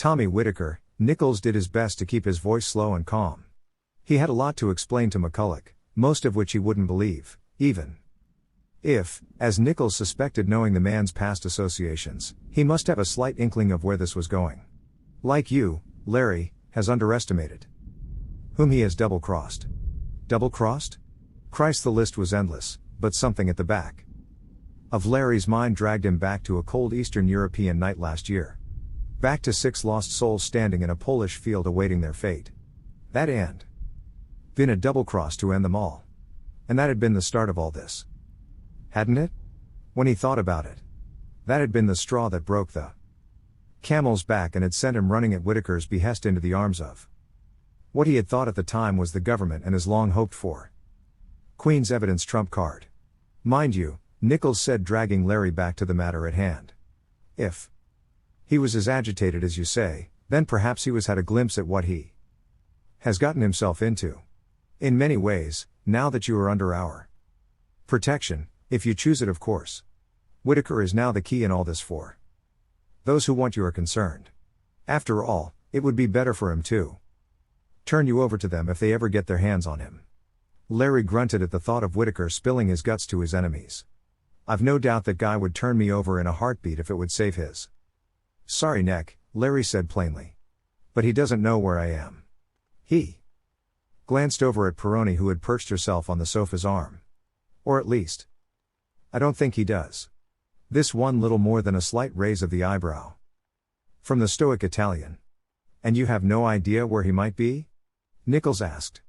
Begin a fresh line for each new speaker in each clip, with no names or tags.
Tommy Whitaker, Nichols did his best to keep his voice slow and calm. He had a lot to explain to McCulloch, most of which he wouldn't believe, even if, as Nichols suspected knowing the man's past associations, he must have a slight inkling of where this was going. Like you, Larry, has underestimated. Whom he has double-crossed. Double-crossed? Christ, the list was endless, but something at the back of Larry's mind dragged him back to a cold Eastern European night last year. Back to 6 lost souls standing in a Polish field awaiting their fate. That and been a double-cross to end them all. And that had been the start of all this. Hadn't it? When he thought about it. That had been the straw that broke the camel's back and had sent him running at Whitaker's behest into the arms of what he had thought at the time was the government and his long hoped for Queen's evidence trump card. Mind you, Nichols said, dragging Larry back to the matter at hand. If he was as agitated as you say, then perhaps he was had a glimpse at what he has gotten himself into. In many ways, now that you are under our protection, if you choose it of course. Whitaker is now the key in all this for those who want you are concerned. After all, it would be better for him to turn you over to them if they ever get their hands on him. Larry grunted at the thought of Whitaker spilling his guts to his enemies. I've no doubt that guy would turn me over in a heartbeat if it would save his. Sorry neck, Larry said plainly. But he doesn't know where I am. He glanced over at Peroni, who had perched herself on the sofa's arm. Or at least, I don't think he does. This one little more than a slight raise of the eyebrow. From the stoic Italian. And you have no idea where he might be? Nichols asked.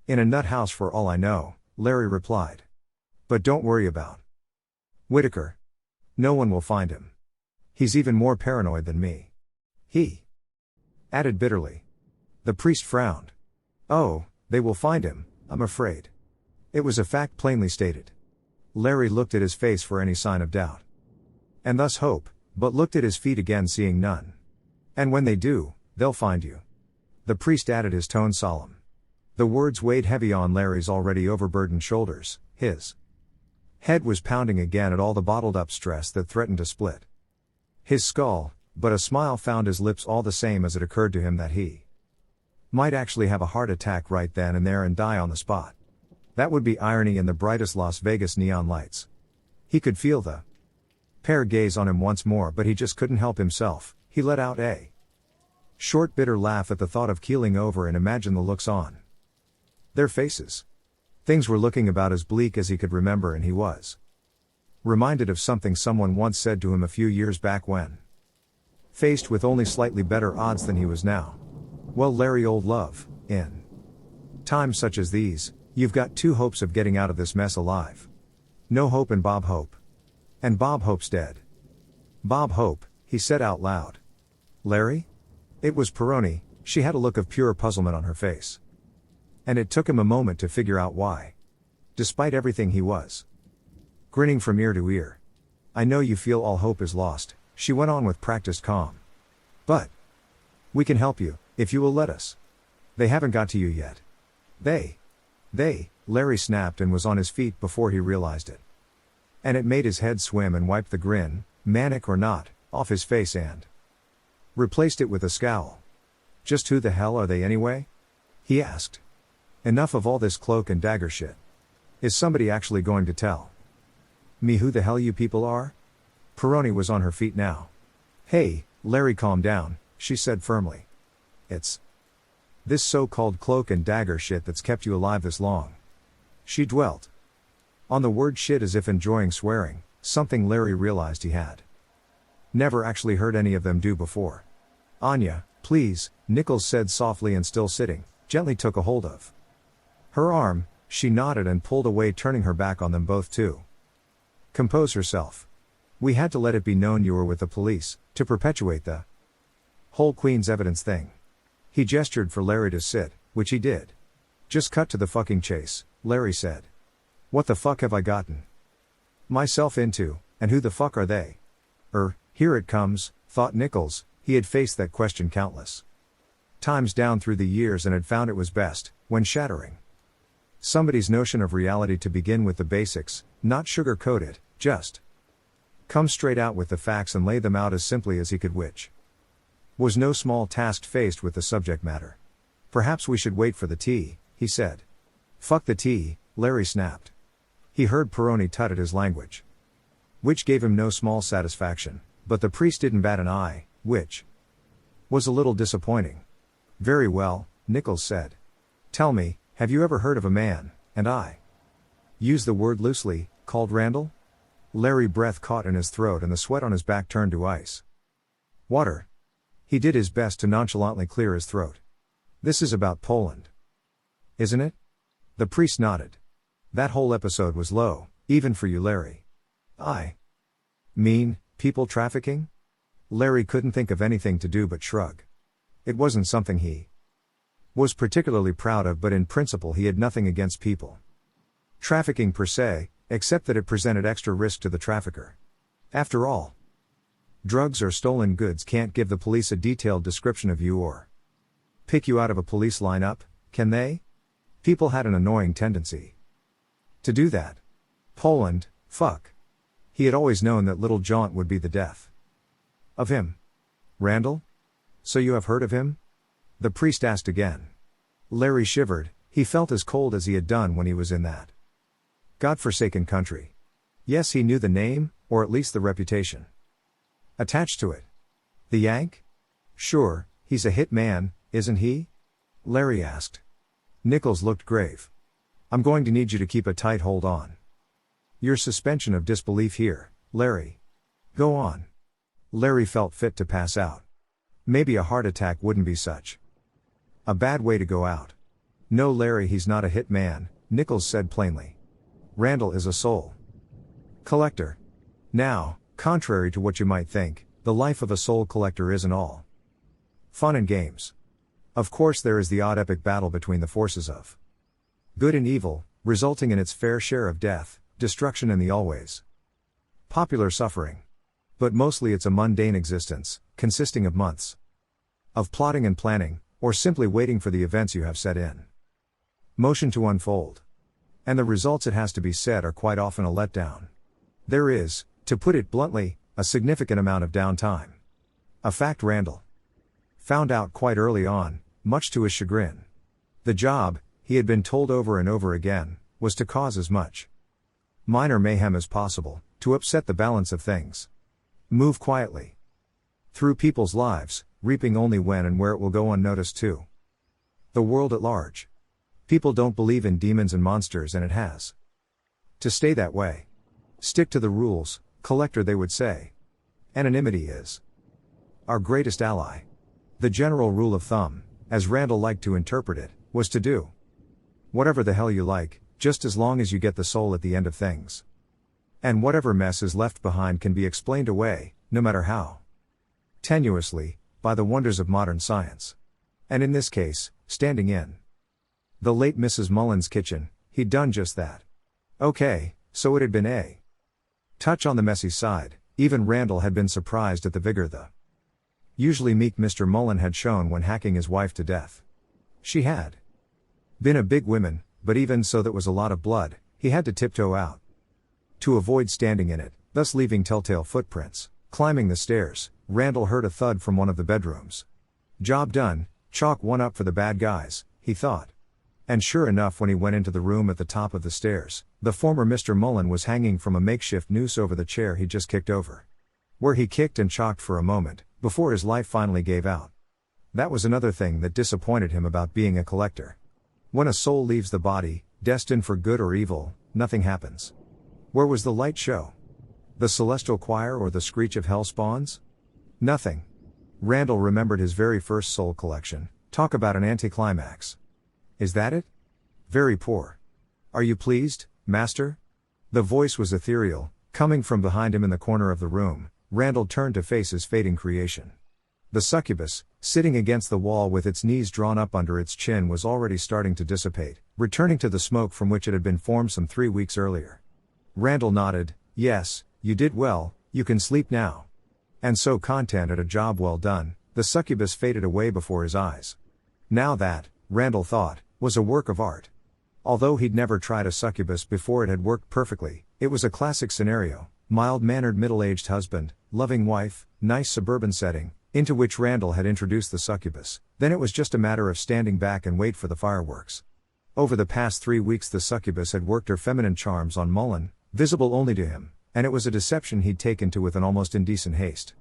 In a nut house for all I know, Larry replied. But don't worry about Whitaker. No one will find him. He's even more paranoid than me. He added bitterly. The priest frowned. Oh, they will find him, I'm afraid. It was a fact plainly stated. Larry looked at his face for any sign of doubt. And thus hope, but looked at his feet again, seeing none. And when they do, they'll find you. The priest added, his tone solemn. The words weighed heavy on Larry's already overburdened shoulders. His head was pounding again at all the bottled-up stress that threatened to split his skull, but a smile found his lips all the same as it occurred to him that he might actually have a heart attack right then and there and die on the spot. That would be irony in the brightest Las Vegas neon lights. He could feel the pair gaze on him once more, but he just couldn't help himself. He let out a short bitter laugh at the thought of keeling over and imagine the looks on their faces. Things were looking about as bleak as he could remember, and he was reminded of something someone once said to him a few years back when faced with only slightly better odds than he was now. Well, Larry, old love, in times such as these, you've got 2 hopes of getting out of this mess alive. No Hope and Bob Hope. And Bob Hope's dead. Bob Hope, he said out loud. Larry? It was Peroni. She had a look of pure puzzlement on her face. And it took him a moment to figure out why. Despite everything, he was grinning from ear to ear. I know you feel all hope is lost, she went on with practiced calm. But we can help you, if you will let us. They haven't got to you yet. They, Larry snapped and was on his feet before he realized it. And it made his head swim, and wiped the grin, manic or not, off his face and replaced it with a scowl. Just who the hell are they anyway? He asked. Enough of all this cloak and dagger shit. Is somebody actually going to tell me who the hell you people are? Peroni was on her feet now. Hey, Larry, calm down, she said firmly. It's this so-called cloak and dagger shit that's kept you alive this long. She dwelt on the word shit as if enjoying swearing, something Larry realized he had never actually heard any of them do before. Anya, please, Nichols said softly, and still sitting, gently took a hold of her arm. She nodded and pulled away, turning her back on them both to compose herself. We had to let it be known you were with the police, to perpetuate the whole Queen's evidence thing. He gestured for Larry to sit, which he did. Just cut to the fucking chase, Larry said. What the fuck have I gotten myself into, and who the fuck are they? Here it comes, thought Nichols. He had faced that question countless times down through the years and had found it was best, when shattering somebody's notion of reality, to begin with the basics, not sugarcoat it, just come straight out with the facts and lay them out as simply as he could, which Was no small task faced with the subject matter. Perhaps we should wait for the tea, he said. Fuck the tea, Larry snapped. He heard Peroni tut at his language, which gave him no small satisfaction, but the priest didn't bat an eye, which was a little disappointing. Very well, Nichols said. Tell me, have you ever heard of a man, and I use the word loosely, called Randall? Larry's breath caught in his throat and the sweat on his back turned to ice. Water. He did his best to nonchalantly clear his throat. This is about Poland. Isn't it? The priest nodded. That whole episode was low, even for you, Larry. I mean, people trafficking? Larry couldn't think of anything to do but shrug. It wasn't something he was particularly proud of, but in principle he had nothing against people trafficking per se, except that it presented extra risk to the trafficker. After all, drugs or stolen goods can't give the police a detailed description of you or pick you out of a police lineup, can they? People had an annoying tendency to do that. Poland, fuck. He had always known that little jaunt would be the death of him. Randall? So you have heard of him? The priest asked again. Larry shivered. He felt as cold as he had done when he was in that God-forsaken country. Yes, he knew the name, or at least the reputation attached to it. The Yank? Sure, he's a hit man, isn't he? Larry asked. Nichols looked grave. I'm going to need you to keep a tight hold on your suspension of disbelief here, Larry. Go on. Larry felt fit to pass out. Maybe a heart attack wouldn't be such a bad way to go out. No, Larry, he's not a hit man, Nichols said plainly. Randall is a soul collector. Now, contrary to what you might think, the life of a soul collector isn't all fun and games. Of course, there is the odd epic battle between the forces of good and evil, resulting in its fair share of death, destruction, and the always popular suffering. But mostly it's a mundane existence, consisting of months of plotting and planning, or simply waiting for the events you have set in motion to unfold. And the results, it has to be said, are quite often a letdown. There is, to put it bluntly, a significant amount of downtime. A fact Randall found out quite early on, much to his chagrin. The job, he had been told over and over again, was to cause as much minor mayhem as possible, to upset the balance of things. Move quietly through people's lives, reaping only when and where it will go unnoticed too. The world at large. People don't believe in demons and monsters, and it has to stay that way. Stick to the rules, collector, they would say. Anonymity is our greatest ally. The general rule of thumb, as Randall liked to interpret it, was to do whatever the hell you like, just as long as you get the soul at the end of things. And whatever mess is left behind can be explained away, no matter how tenuously, by the wonders of modern science. And in this case, standing in the late Mrs. Mullen's kitchen, he'd done just that. Okay, so it had been a touch on the messy side. Even Randall had been surprised at the vigor the usually meek Mr. Mullen had shown when hacking his wife to death. She had been a big woman, but even so, that was a lot of blood. He had to tiptoe out to avoid standing in it, thus leaving telltale footprints. Climbing the stairs, Randall heard a thud from one of the bedrooms. Job done, chalk one up for the bad guys, he thought. And sure enough, when he went into the room at the top of the stairs, the former Mr. Mullen was hanging from a makeshift noose over the chair he'd just kicked over, where he kicked and chalked for a moment, before his life finally gave out. That was another thing that disappointed him about being a collector. When a soul leaves the body, destined for good or evil, nothing happens. Where was the light show? The celestial choir or the screech of hell spawns? Nothing. Randall remembered his very first soul collection. Talk about an anticlimax. Is that it? Very poor. Are you pleased, master? The voice was ethereal, coming from behind him in the corner of the room. Randall turned to face his fading creation. The succubus, sitting against the wall with its knees drawn up under its chin, was already starting to dissipate, returning to the smoke from which it had been formed some 3 weeks earlier. Randall nodded. Yes, you did well, you can sleep now. And so, content at a job well done, the succubus faded away before his eyes. Now that, Randall thought, was a work of art. Although he'd never tried a succubus before, it had worked perfectly. It was a classic scenario: mild-mannered middle-aged husband, loving wife, nice suburban setting, into which Randall had introduced the succubus. Then it was just a matter of standing back and wait for the fireworks. Over the past 3 weeks the succubus had worked her feminine charms on Mullen, visible only to him, and it was a deception he'd taken to with an almost indecent haste.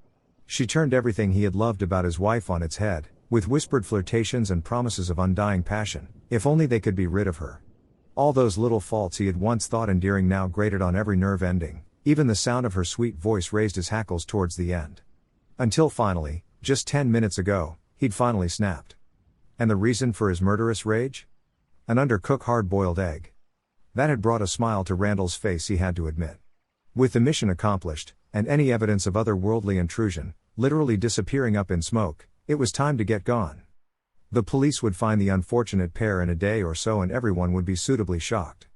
She turned everything he had loved about his wife on its head, with whispered flirtations and promises of undying passion, if only they could be rid of her. All those little faults he had once thought endearing now grated on every nerve ending, even the sound of her sweet voice raised his hackles towards the end. Until finally, just 10 minutes ago, he'd finally snapped. And the reason for his murderous rage? An undercooked hard-boiled egg. That had brought a smile to Randall's face, he had to admit. With the mission accomplished, and any evidence of otherworldly intrusion literally disappearing up in smoke, it was time to get gone. The police would find the unfortunate pair in a day or so and everyone would be suitably shocked.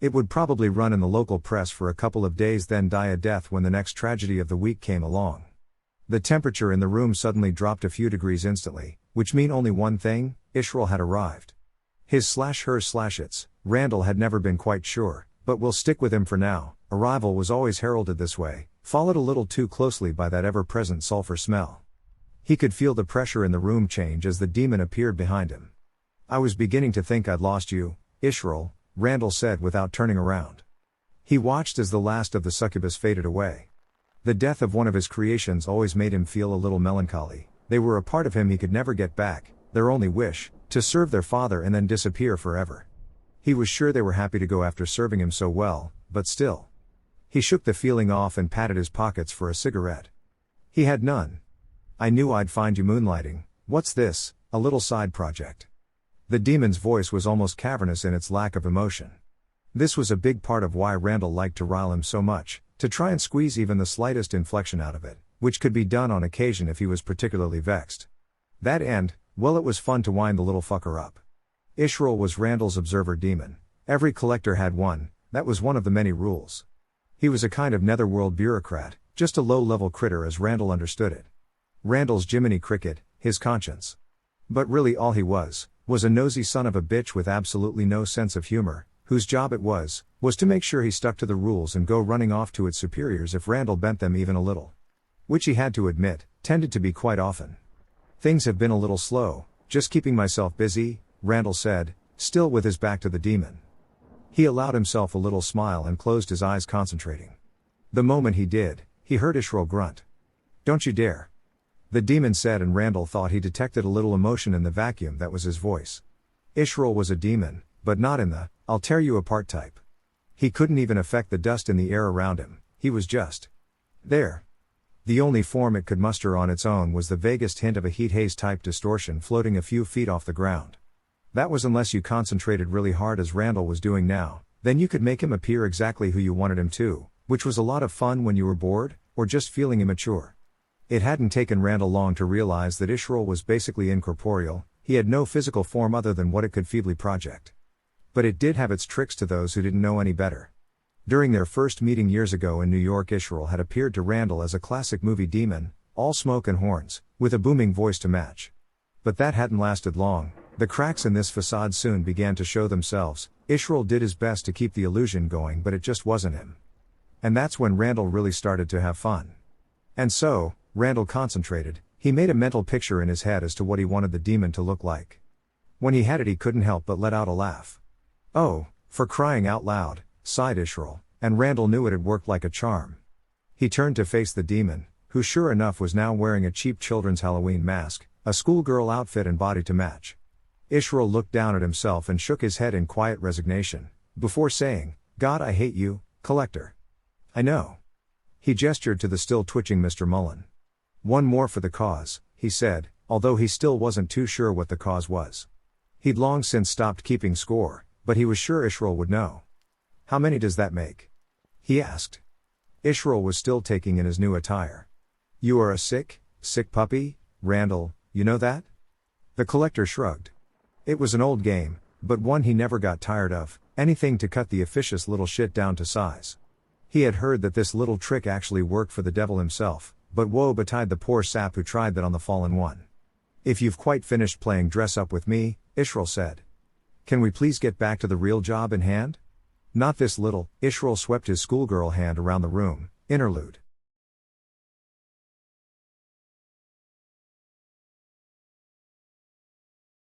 It would probably run in the local press for a couple of days, then die a death when the next tragedy of the week came along. The temperature in the room suddenly dropped a few degrees instantly, which meant only one thing: Israel had arrived. His/hers/its, Randall had never been quite sure, but we'll stick with him for now. Arrival was always heralded this way, followed a little too closely by that ever-present sulfur smell. He could feel the pressure in the room change as the demon appeared behind him. "I was beginning to think I'd lost you, Israel," Randall said without turning around. He watched as the last of the succubus faded away. The death of one of his creations always made him feel a little melancholy. They were a part of him he could never get back, their only wish, to serve their father and then disappear forever. He was sure they were happy to go after serving him so well, but still. He shook the feeling off and patted his pockets for a cigarette. He had none. "I knew I'd find you moonlighting. What's this, a little side project?" The demon's voice was almost cavernous in its lack of emotion. This was a big part of why Randall liked to rile him so much, to try and squeeze even the slightest inflection out of it, which could be done on occasion if he was particularly vexed. That end, well, it was fun to wind the little fucker up. Israel was Randall's observer demon. Every collector had one, that was one of the many rules. He was a kind of netherworld bureaucrat, just a low-level critter as Randall understood it. Randall's Jiminy Cricket, his conscience. But really all he was a nosy son of a bitch with absolutely no sense of humor, whose job it was to make sure he stuck to the rules and go running off to its superiors if Randall bent them even a little. Which he had to admit, tended to be quite often. "Things have been a little slow, just keeping myself busy," Randall said, still with his back to the demon. He allowed himself a little smile and closed his eyes, concentrating. The moment he did, he heard Israel grunt. "Don't you dare," the demon said, and Randall thought he detected a little emotion in the vacuum that was his voice. Israel was a demon, but not in the "I'll tear you apart" type. He couldn't even affect the dust in the air around him, he was just there. The only form it could muster on its own was the vaguest hint of a heat haze type distortion floating a few feet off the ground. That was unless you concentrated really hard as Randall was doing now, then you could make him appear exactly who you wanted him to, which was a lot of fun when you were bored, or just feeling immature. It hadn't taken Randall long to realize that Israel was basically incorporeal. He had no physical form other than what it could feebly project. But it did have its tricks to those who didn't know any better. During their first meeting years ago in New York, Israel had appeared to Randall as a classic movie demon, all smoke and horns, with a booming voice to match. But that hadn't lasted long. The cracks in this facade soon began to show themselves. Israel did his best to keep the illusion going, but it just wasn't him. And that's when Randall really started to have fun. And so, Randall concentrated. He made a mental picture in his head as to what he wanted the demon to look like. When he had it, he couldn't help but let out a laugh. "Oh, for crying out loud," sighed Israel, and Randall knew it had worked like a charm. He turned to face the demon, who sure enough was now wearing a cheap children's Halloween mask, a schoolgirl outfit and body to match. Israel looked down at himself and shook his head in quiet resignation, before saying, "God, I hate you, collector." "I know." He gestured to the still twitching Mr. Mullen. "One more for the cause," he said, although he still wasn't too sure what the cause was. He'd long since stopped keeping score, but he was sure Israel would know. "How many does that make?" he asked. Israel was still taking in his new attire. "You are a sick puppy, Randall, you know that?" The collector shrugged. It was an old game, but one he never got tired of, anything to cut the officious little shit down to size. He had heard that this little trick actually worked for the devil himself, but woe betide the poor sap who tried that on the fallen one. "If you've quite finished playing dress up with me," Israel said, "can we please get back to the real job in hand?" "Not this little," Israel swept his schoolgirl hand around the room, interlude.